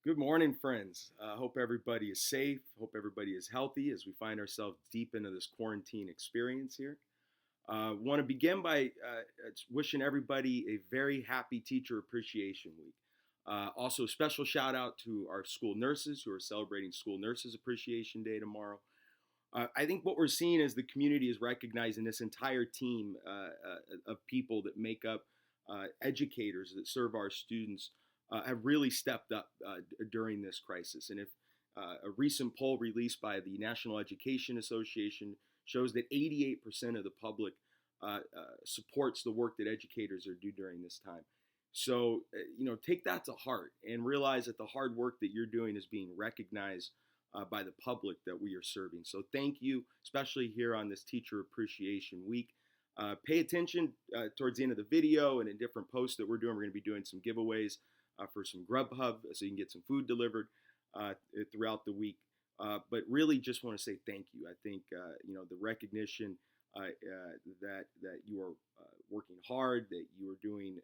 Good morning, friends. Hope everybody is safe. Hope everybody is healthy as we find ourselves deep into this quarantine experience here. Want to begin by wishing everybody a very happy Teacher Appreciation Week. Also, special shout out to our school nurses who are celebrating School Nurses Appreciation Day tomorrow. I think what we're seeing is the community is recognizing this entire team of people that make up educators that serve our students have really stepped up during this crisis. And if a recent poll released by the National Education Association shows that 88% of the public supports the work that educators are doing during this time. So, take that to heart and realize that the hard work that you're doing is being recognized by the public that we are serving. So thank you, especially here on this Teacher Appreciation Week. Pay attention towards the end of the video and in different posts that we're doing. We're going to be doing some giveaways for some Grubhub so you can get some food delivered throughout the week. But really just want to say thank you. I think, the recognition that you are working hard, that you are doing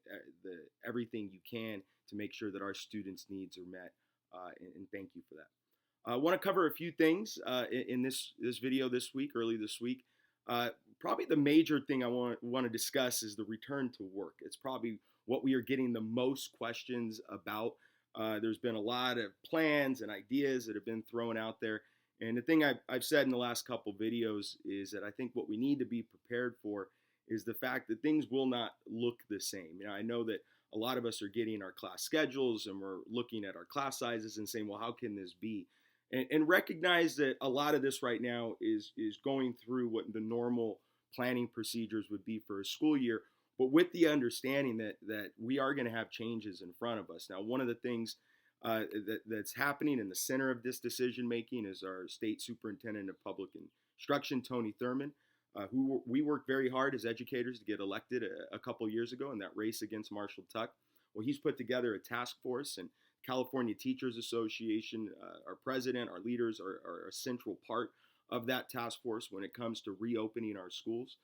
everything you can to make sure that our students' needs are met. And thank you for that. I want to cover a few things in this video early this week. Probably the major thing I want to discuss is the return to work. It's probably what we are getting the most questions about. There's been a lot of plans and ideas that have been thrown out there. And the thing I've said in the last couple videos is that I think what we need to be prepared for is the fact that things will not look the same. I know that a lot of us are getting our class schedules and we're looking at our class sizes and saying, well, how can this be? And recognize that a lot of this right now is going through what the normal planning procedures would be for a school year, but with the understanding that we are going to have changes in front of us. Now, one of the things that's happening in the center of this decision making is our state superintendent of public instruction, Tony Thurmond, who we worked very hard as educators to get elected a couple years ago in that race against Marshall Tuck. Well, he's put together a task force, and California Teachers Association, our president, our leaders are a central part of that task force when it comes to reopening our schools.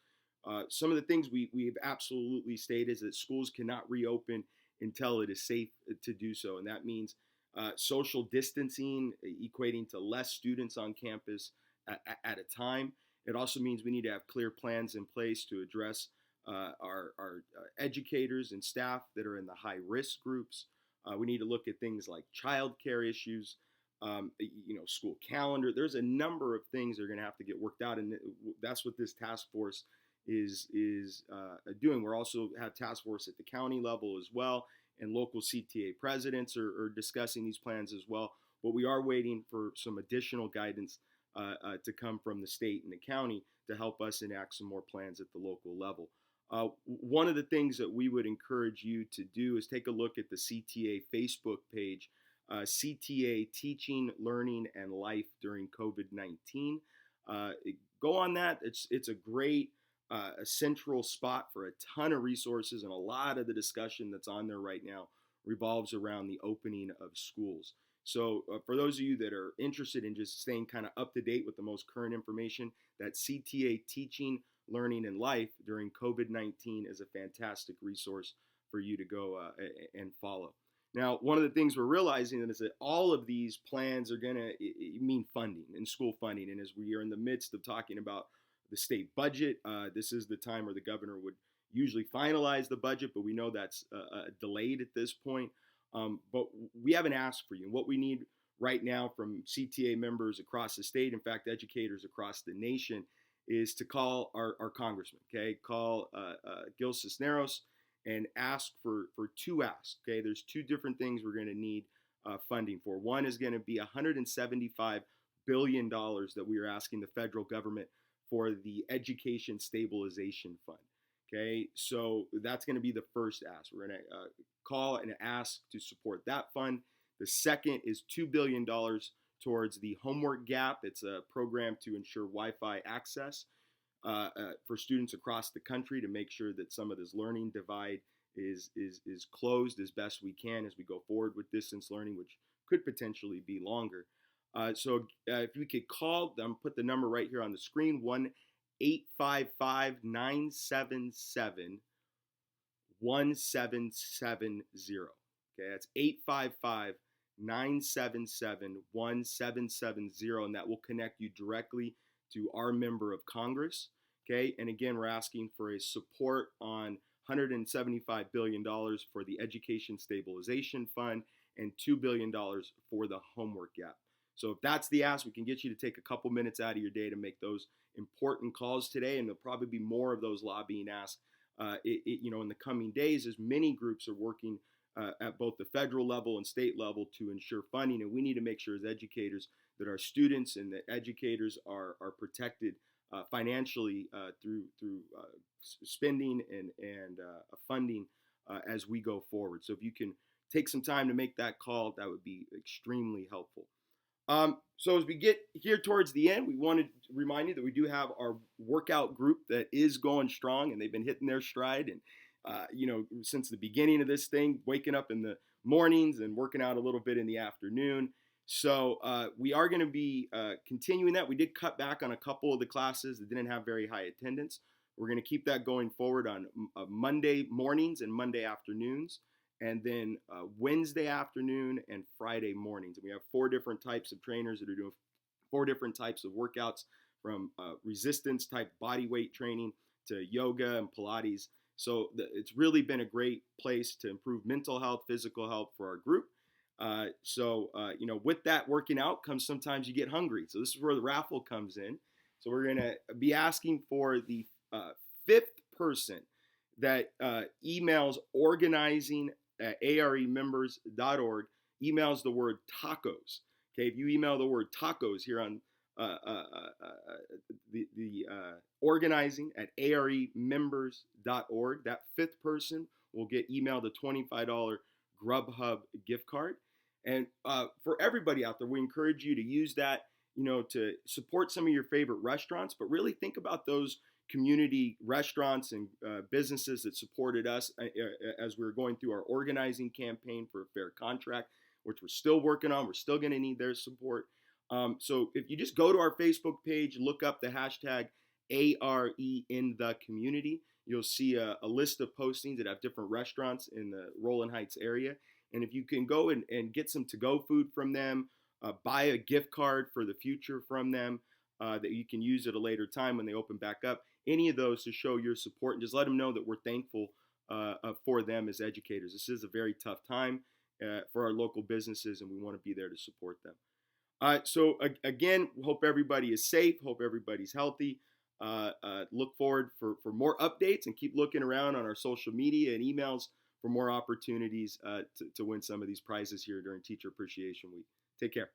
Some of the things we've absolutely stated is that schools cannot reopen until it is safe to do so. And that means social distancing, equating to less students on campus at a time. It also means we need to have clear plans in place to address our educators and staff that are in the high risk groups. We need to look at things like childcare issues, school calendar. There's a number of things that are going to have to get worked out, and that's what this task force is doing. We're also have task force at the county level as well, and local CTA presidents are discussing these plans as well. But we are waiting for some additional guidance to come from the state and the county to help us enact some more plans at the local level. One of the things that we would encourage you to do is take a look at the CTA Facebook page, CTA Teaching, Learning, and Life During COVID-19. Go on that. It's a great a central spot for a ton of resources, and a lot of the discussion that's on there right now revolves around the opening of schools. So for those of you that are interested in just staying kind of up to date with the most current information, that CTA Teaching, Learning, and Life During COVID-19 is a fantastic resource for you to go and follow. Now, one of the things we're realizing is that all of these plans are going to mean funding and school funding. And as we are in the midst of talking about the state budget, this is the time where the governor would usually finalize the budget, but we know that's delayed at this point. But we have an ask for you. And what we need right now from CTA members across the state, in fact, educators across the nation, is to call our congressman, okay? Call Gil Cisneros and ask for two asks, okay? There's two different things we're going to need funding for. One is going to be $175 billion that we are asking the federal government for the Education Stabilization Fund, okay? So that's going to be the first ask. We're going to call and ask to support that fund. The second is $2 billion towards the Homework Gap. It's a program to ensure Wi-Fi access for students across the country to make sure that some of this learning divide is closed as best we can as we go forward with distance learning, which could potentially be longer. So if we could call them, put the number right here on the screen, 1-855-977-1770. Okay, that's 977-1770, and that will connect you directly to our member of Congress. Okay, and again, we're asking for a support on $175 billion for the Education Stabilization Fund and $2 billion for the homework gap. So if that's the ask, we can get you to take a couple minutes out of your day to make those important calls today, and there'll probably be more of those lobbying asks in the coming days, as many groups are working at both the federal level and state level to ensure funding. And we need to make sure as educators that our students and the educators are protected financially through spending and funding as we go forward. So if you can take some time to make that call, that would be extremely helpful. So as we get here towards the end, we wanted to remind you that we do have our workout group that is going strong, and they've been hitting their stride. And since the beginning of this thing, waking up in the mornings and working out a little bit in the afternoon. So we are going to be continuing that. We did cut back on a couple of the classes that didn't have very high attendance. We're going to keep that going forward on Monday mornings and Monday afternoons, and then Wednesday afternoon and Friday mornings. And we have 4 different types of trainers that are doing 4 different types of workouts, from resistance type body weight training to yoga and Pilates. So it's really been a great place to improve mental health, physical health for our group. With that working out comes sometimes you get hungry. So this is where the raffle comes in. So we're going to be asking for the 5th person that emails organizing at aremembers.org, emails the word tacos. Okay, if you email the word tacos here on the organizing at aremembers.org, that 5th person will get emailed a $25 Grubhub gift card. And for everybody out there, we encourage you to use that, to support some of your favorite restaurants, but really think about those community restaurants and businesses that supported us as we were going through our organizing campaign for a fair contract, which we're still working on. We're still going to need their support. So if you just go to our Facebook page, look up the hashtag ARE in the community, you'll see a list of postings that have different restaurants in the Rowland Heights area. And if you can go and get some to-go food from them, buy a gift card for the future from them that you can use at a later time when they open back up, any of those to show your support, and just let them know that we're thankful for them as educators. This is a very tough time for our local businesses, and we want to be there to support them. Again, hope everybody is safe. Hope everybody's healthy. Look forward for more updates, and keep looking around on our social media and emails for more opportunities to win some of these prizes here during Teacher Appreciation Week. Take care.